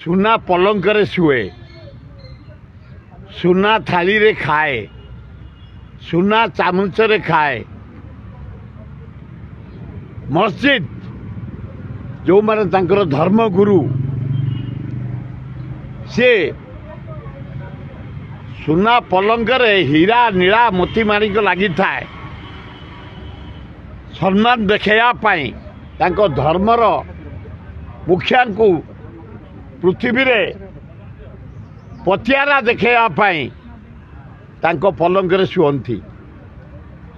सुना पलंकरे शुए, सुना थाली रे खाए, सुना चामच रे खाए। मस्जिद जो माने तांकर धर्मगुरु से सुना पलंकरे हीरा नीला मोती माणिक लगी थाए सम्मान देखा तांको धर्मर मुखिया को पृथ्वी रे पतियारा देखापी तांको पलंकरे शुअंती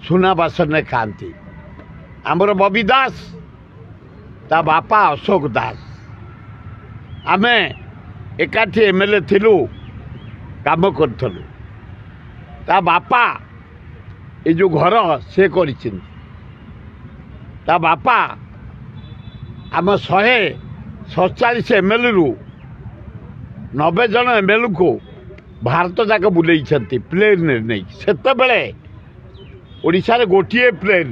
सुना बासन खाती। आमर बबी दास ता बापा अशोक दास आमे एकाठी एमएलए थिलु काम करथलु। ता बापा ए जो घर से करिचिन ता बापा आम 147 एमएलए रु 90 जन एमएलए को भारत जाक बुले प्लेन नहीं से ओडिशा रे गोटे प्लेन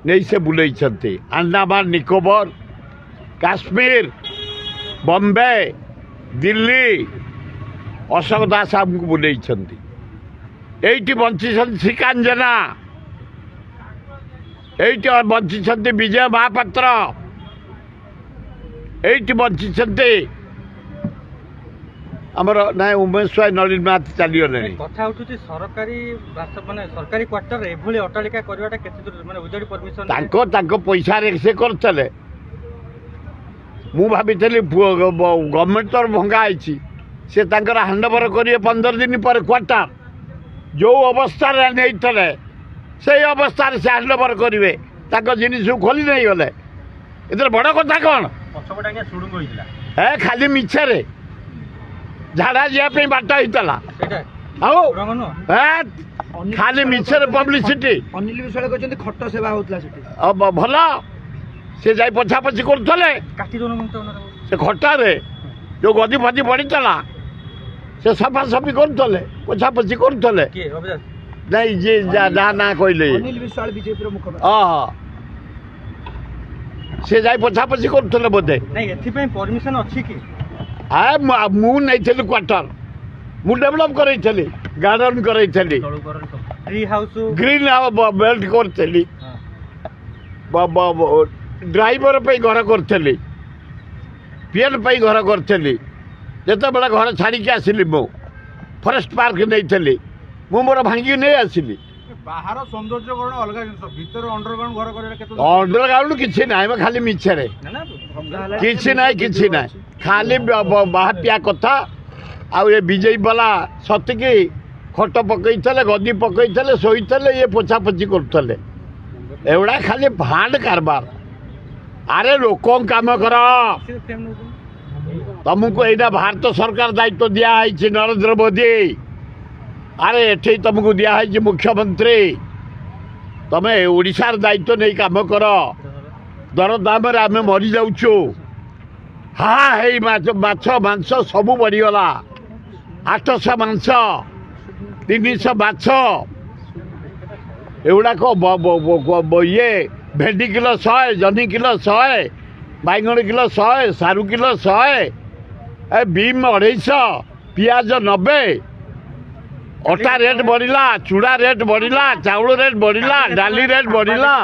नहीं से बुले अंडमान निकोबर काश्मीर बॉम्बे दिल्ली अशोक दास आमको बुले ये बंची श्रीकांजना ये बंची विजय महापात्र ये बंची आमर ना उमेश नलिन नाथ चलीगले कथा उठुची सरकारी माने सरकारी क्वार्टर एभली अट्टालिका करवाटा केते दूर माने विदाउट परमिशन तांको पैसा रे से करतले। मु भाबितली गवर्नमेंट तर भंगा आइछि से तांकर हैंडओवर करिए 15 दिन पर क्वार्टर जो अवस्था रे नैतले से अवस्था रे से हैंडओवर करिवे तांको जिनिस खोली नहीं गले एतर बड़ कथा कोन पछबडा के सुडुंग होइला ए खाली मिछे रे झाड़ा जाए बाट होता खाली मिछर पब्लिसिटी अनिल विश्वाल कहते खट सेवा होता भल सी जा पछापछी करुले से खटारे जो गदी फदी पड़ता से सफा सफी करुले पछापछी करुले नहीं जी जहाँ ना कहले सी जा पछापछी करुले बोधे परमिशन अच्छी कि मु नहीं क्वार्टर मु डेभलप करी गार्डन करी ग्रीन बेल्ट करी ड्राइवर पे घर करी पीएन पे घर करी जिते बड़े घर छाड़ी आसली मु फरेस्ट पार्क नहीं मु मोर भांगी नहीं आसली बाहर सौंदर्यकरण अलग जिन भीतर अंडरग्राउंड घर कर अंडरग्राउंड किसी ना खाली मिछे किसी ना किसी ना खाली बाहपिया कथा आउ ये विजयी वाला सतकी खट पकई गदी पकई शोते ये पोछापोछी करुले एवड़ा खाली भांड कारबार। अरे लोक काम कर तुमको यहाँ भारत सरकार दायित्व दिखाई नरेंद्र मोदी अरे एठे तुमको दिखाई मुख्यमंत्री तमें ओडिशार दायित्व नहीं काम कर दरदाम आम मरी जाऊँ हाँ है माछ मांस सब बढ़ीगला 800 मांस 300 माछ एगुड़ाक ये भेंडी किलो 100 जह्नी किलो 100 बैगण किलो 100 सारू किलो 100 बीम 250 पियाज 90 अटा रेट बढ़ला चूड़ा रेट बढ़ला चाउल रेट बढ़ला डाली रेट बढ़ला।